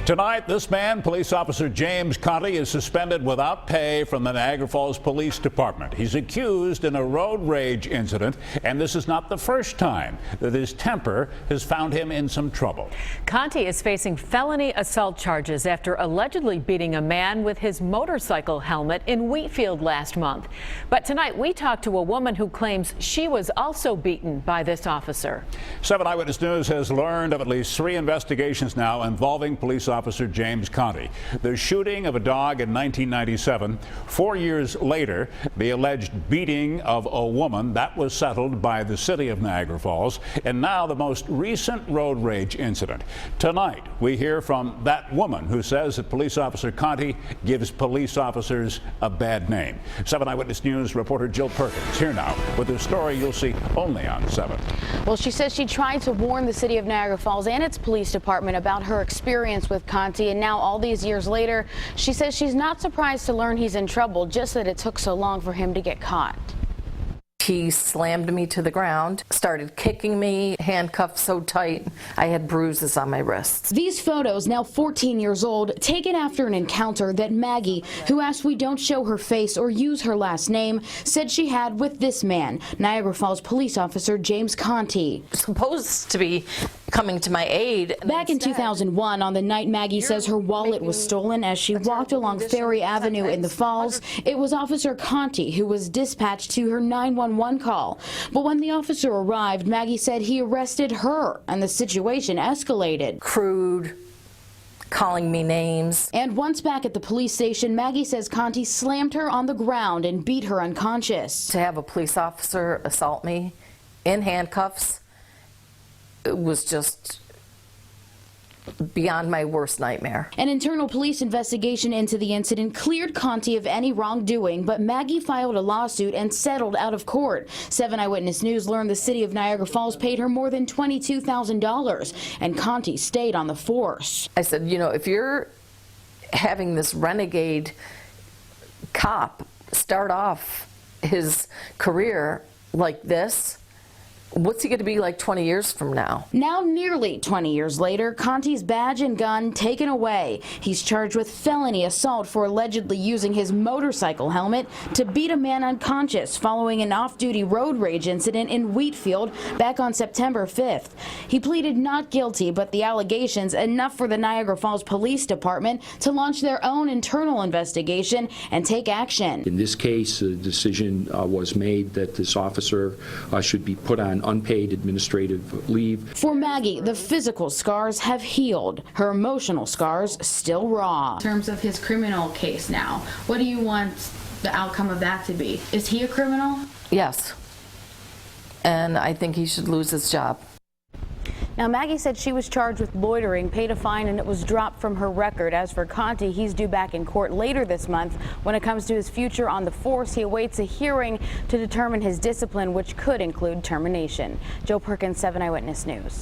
Tonight, this man, police officer James Conti, is suspended without pay from the Niagara Falls Police Department. He's accused in a road rage incident, and this is not the first time that his temper has found him in some trouble. Conti is facing felony assault charges after allegedly beating a man with his motorcycle helmet in Wheatfield last month. But tonight, we talked to a woman who claims she was also beaten by this officer. 7 Eyewitness News has learned of at least 3 investigations now involving police officer James Conti. The shooting of a dog in 1997. 4 years later, the alleged beating of a woman that was settled by the city of Niagara Falls, and now the most recent road rage incident. Tonight, we hear from that woman who says that police officer Conti gives police officers a bad name. 7 Eyewitness News reporter Jill Perkins here now with a story you'll see only on 7. Well, she says she tried to warn the city of Niagara Falls and its police department about her experience with Conti, and now all these years later, she says she's not surprised to learn he's in trouble, just that it took so long for him to get caught. He slammed me to the ground, started kicking me, handcuffed so tight I had bruises on my wrists. These photos, now 14 years old, taken after an encounter that Maggie, who asked we don't show her face or use her last name, said she had with this man, Niagara Falls police officer James Conti. Supposed to be coming to my aid. Back in 2001, on the night Maggie says her wallet was stolen as she walked along Ferry Avenue in the Falls, it was Officer Conti who was dispatched to her 911 call. But when the officer arrived, Maggie said he arrested her and the situation escalated. Crude, calling me names. And once back at the police station, Maggie says Conti slammed her on the ground and beat her unconscious. To have a police officer assault me in handcuffs, it was just beyond my worst nightmare. An internal police investigation into the incident cleared Conti of any wrongdoing, but Maggie filed a lawsuit and settled out of court. 7 Eyewitness News learned the city of Niagara Falls paid her more than $22,000, and Conti stayed on the force. I said, you know, if you're having this renegade cop start off his career like this, what's he going to be like 20 years from now? Now, nearly 20 years later, Conti's badge and gun taken away. He's charged with felony assault for allegedly using his motorcycle helmet to beat a man unconscious following an off-duty road rage incident in Wheatfield back on September 5th. He pleaded not guilty, but the allegations enough for the Niagara Falls Police Department to launch their own internal investigation and take action. In this case, a decision was made that this officer should be put on unpaid administrative leave. For Maggie, the physical scars have healed. Her emotional scars still raw. In terms of his criminal case now, what do you want the outcome of that to be? Is he a criminal? Yes. And I think he should lose his job. Now, Maggie said she was charged with loitering, paid a fine, and it was dropped from her record. As for Conti, he's due back in court later this month. When it comes to his future on the force, he awaits a hearing to determine his discipline, which could include termination. Joe Perkins, 7 Eyewitness News.